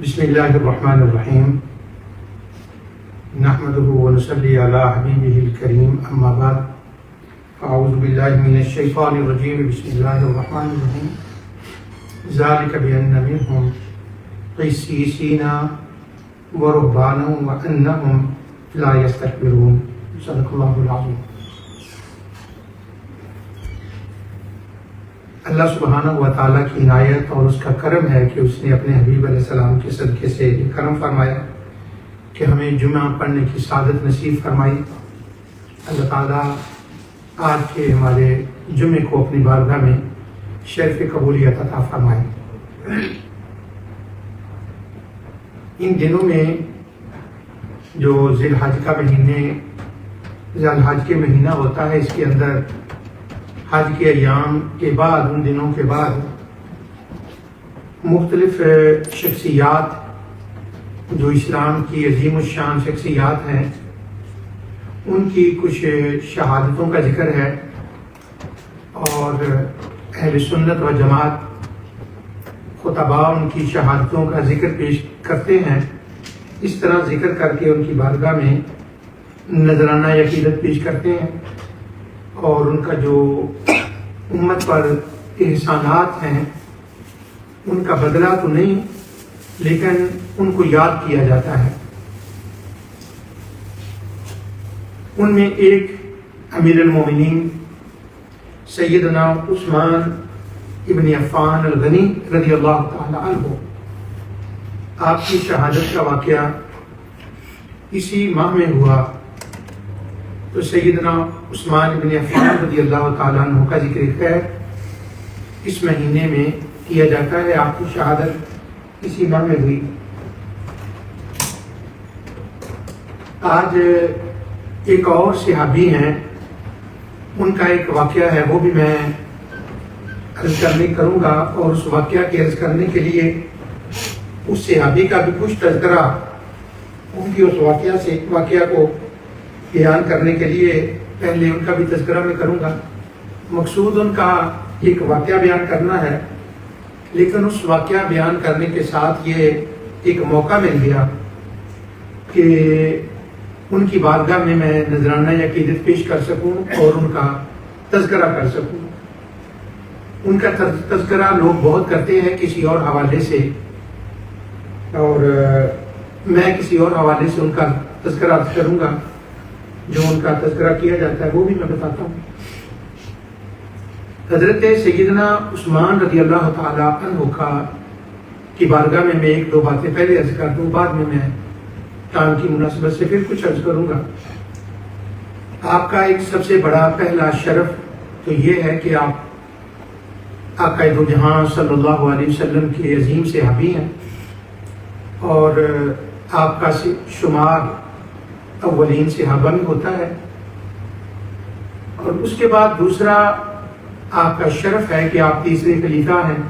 بسم اللہ الرحمن الرحیم نحمده ونصلی علی حبیبہ الکریم اما بعد اعوذ باللہ من الشیطان الرجیم بسم اللہ الرحمن الرحیم ذالک بأن منہم قسیسین ورہبانا وانہم لا یستکبرون صدق اللہ العظیم۔ اللہ سبحانہ و تعالیٰ کی عنایت اور اس کا کرم ہے کہ اس نے اپنے حبیب علیہ السلام کے صدقے سے یہ کرم فرمایا کہ ہمیں جمعہ پڑھنے کی سعادت نصیب فرمائی۔ اللہ تعالیٰ آج کے ہمارے جمعے کو اپنی بارگاہ میں شرف قبولیت عطا فرمائے۔ ان دنوں میں جو ذی الحج کا ذی الحج کے مہینہ ہوتا ہے، اس کے اندر حج کے ایام کے بعد، ان دنوں کے بعد مختلف شخصیات جو اسلام کی عظیم الشان شخصیات ہیں، ان کی کچھ شہادتوں کا ذکر ہے، اور اہل سنت و جماعت خطباء ان کی شہادتوں کا ذکر پیش کرتے ہیں۔ اس طرح ذکر کر کے ان کی بارگاہ میں نذرانہ عقیدت پیش کرتے ہیں، اور ان کا جو امت پر احسانات ہیں ان کا بدلہ تو نہیں، لیکن ان کو یاد کیا جاتا ہے۔ ان میں ایک امیر المومنین سیدنا عثمان ابن عفان الغنی رضی اللہ تعالی عنہ، آپ کی شہادت کا واقعہ اسی ماہ میں ہوا۔ تو سیدنا عثمان بن عفان رضی اللہ تعالیٰ عنہ کا ذکر خیر اس مہینے میں کیا جاتا ہے۔ آپ کی شہادت اسی ماہ میں ہوئی۔ آج ایک اور صحابی ہیں، ان کا ایک واقعہ ہے، وہ بھی میں عرض کروں گا، اور اس واقعہ کے عرض کرنے کے لیے اس صحابی کا بھی کچھ تذکرہ، ان کی اس واقعہ کو بیان کرنے کے لیے پہلے ان کا بھی تذکرہ میں کروں گا۔ مقصود ان کا ایک واقعہ بیان کرنا ہے، لیکن اس واقعہ بیان کرنے کے ساتھ یہ ایک موقع مل گیا کہ ان کی بارگاہ میں نذرانہ عقیدت پیش کر سکوں اور ان کا تذکرہ کر سکوں۔ ان کا تذکرہ لوگ بہت کرتے ہیں کسی اور حوالے سے، اور میں کسی اور حوالے سے ان کا تذکرہ کروں گا۔ جو ان کا تذکرہ کیا جاتا ہے وہ بھی میں بتاتا ہوں۔ حضرت سیدنا عثمان رضی اللہ تعالی عنہ کی بارگاہ میں ایک دو باتیں پہلے عرض کر دوں، بعد میں ٹائم کی مناسبت سے پھر کچھ عرض کروں گا۔ آپ کا ایک سب سے بڑا پہلا شرف تو یہ ہے کہ آپ آقا دو جہاں صلی اللہ علیہ وسلم کے عظیم صحابی ہیں، اور آپ کا شمار اولین صحابہ میں ہوتا ہے۔ اور اس کے بعد دوسرا آپ کا شرف ہے کہ آپ تیسرے خلیفہ ہیں۔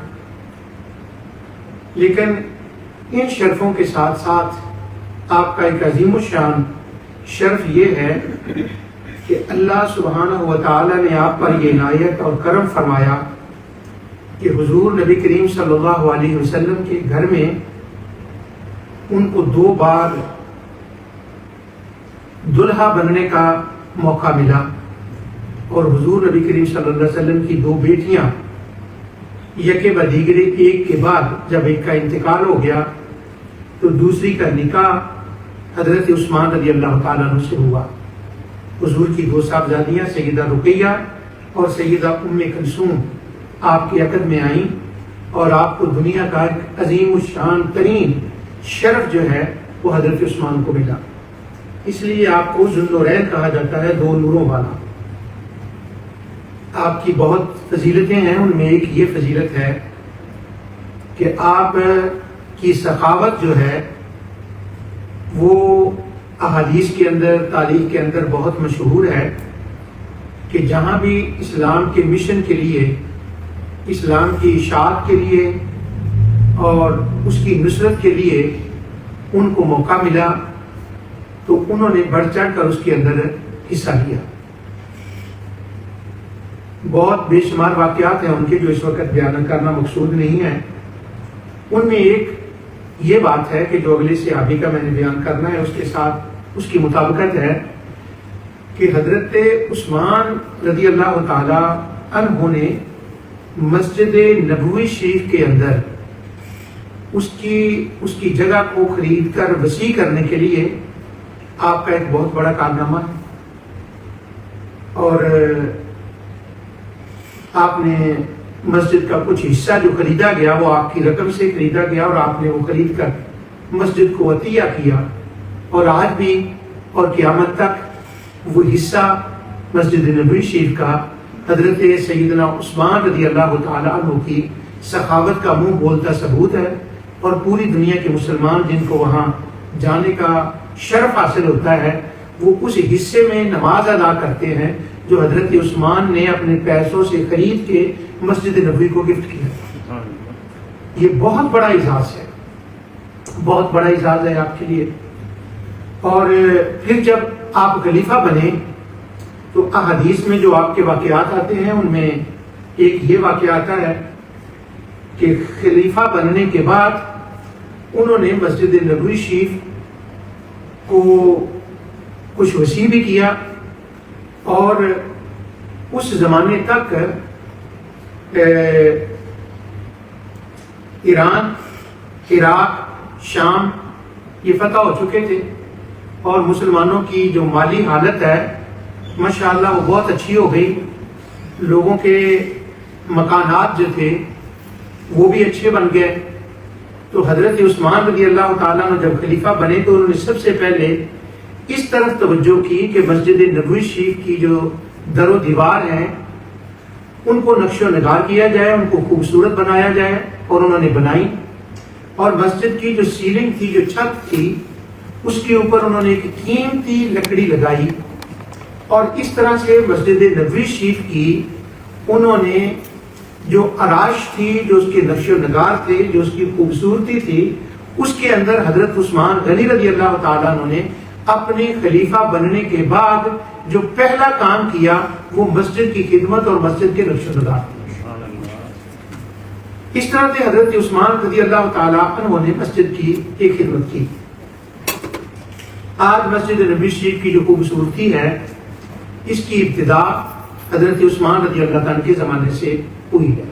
لیکن ان شرفوں کے ساتھ ساتھ آپ کا ایک عظیم الشان شرف یہ ہے کہ اللہ سبحانہ و تعالی نے آپ پر یہ عنایت اور کرم فرمایا کہ حضور نبی کریم صلی اللہ علیہ وسلم کے گھر میں ان کو 2 بار دلہا بننے کا موقع ملا، اور حضور نبی کریم صلی اللہ علیہ وسلم کی 2 بیٹیاں یکے بدیگرے ایک کے بعد جب ایک کا انتقال ہو گیا تو دوسری کا نکاح حضرت عثمان رضی اللہ تعالیٰ عنہ سے ہوا۔ حضور کی 2 صاحبزادیاں سیدہ رقیہ اور سیدہ ام کلثوم آپ کے عقد میں آئیں، اور آپ کو دنیا کا ایک عظیم الشان ترین شرف جو ہے وہ حضرت عثمان کو ملا۔ اس لیے آپ کو ذو النورین کہا جاتا ہے، 2 نوروں والا۔ آپ کی بہت فضیلتیں ہیں، ان میں ایک یہ فضیلت ہے کہ آپ کی سخاوت جو ہے وہ احادیث کے اندر، تاریخ کے اندر بہت مشہور ہے کہ جہاں بھی اسلام کے مشن کے لیے، اسلام کی اشاعت کے لیے اور اس کی نصرت کے لیے ان کو موقع ملا تو انہوں نے بڑھ چڑھ کر اس کے اندر حصہ لیا۔ بہت بے شمار واقعات ہیں ان کے جو اس وقت بیان کرنا مقصود نہیں ہے۔ ان میں ایک یہ بات ہے کہ جو اگلے صحابی کا میں نے بیان کرنا ہے اس کے ساتھ اس کی مطابقت ہے کہ حضرت عثمان رضی اللہ تعالی عنہ نے مسجد نبوی شریف کے اندر اس کی جگہ کو خرید کر وسیع کرنے کے لیے آپ کا ایک بہت بڑا کارنامہ ہے، اور آپ نے مسجد کا کچھ حصہ جو خریدا گیا وہ آپ کی رقم سے خریدا گیا، اور آپ نے وہ خرید کر مسجد کو عطیہ کیا، اور آج بھی اور قیامت تک وہ حصہ مسجد نبوی شریف کا حضرت سیدنا عثمان رضی اللہ تعالیٰ عنہ کی سخاوت کا منہ بولتا ثبوت ہے، اور پوری دنیا کے مسلمان جن کو وہاں جانے کا شرف حاصل ہوتا ہے وہ اس حصے میں نماز ادا کرتے ہیں جو حضرت عثمان نے اپنے پیسوں سے خرید کے مسجد نبوی کو گفٹ کیا۔ یہ بہت بڑا اعزاز ہے، بہت بڑا اعزاز ہے آپ کے لیے۔ اور پھر جب آپ خلیفہ بنے تو احادیث میں جو آپ کے واقعات آتے ہیں ان میں ایک یہ واقعہ آتا ہے کہ خلیفہ بننے کے بعد انہوں نے مسجد نبوی شریف کو کچھ وسیع بھی کیا، اور اس زمانے تک ایران، عراق، شام یہ فتح ہو چکے تھے، اور مسلمانوں کی جو مالی حالت ہے ماشاءاللہ وہ بہت اچھی ہو گئی، لوگوں کے مکانات جو تھے وہ بھی اچھے بن گئے۔ تو حضرت عثمان رضی اللہ تعالیٰ عنہ جب خلیفہ بنے تو انہوں نے سب سے پہلے اس طرف توجہ کی کہ مسجد نبوی شریف کی جو در و دیوار ہیں ان کو نقش و نگار کیا جائے، ان کو خوبصورت بنایا جائے، اور انہوں نے بنائی۔ اور مسجد کی جو سیلنگ تھی، جو چھت تھی، اس کے اوپر انہوں نے ایک قیمتی لکڑی لگائی، اور اس طرح سے مسجد نبوی شریف کی انہوں نے جو آرائش تھی، جو اس کے نقش و نگار تھے، جو اس کی خوبصورتی تھی، اس کے اندر حضرت عثمان غنی رضی اللہ تعالیٰ عنہ نے اپنے خلیفہ بننے کے بعد جو پہلا کام کیا وہ مسجد کی خدمت اور مسجد کے نقش و نگار تھے۔ اس طرح سے حضرت عثمان رضی اللہ تعالیٰ عنہ نے مسجد کی ایک خدمت کی۔ آج مسجد نبوی شریف کی جو خوبصورتی ہے اس کی ابتدا حضرت عثمان رضی اللہ عنہ کے زمانے سے ہوئی ہے۔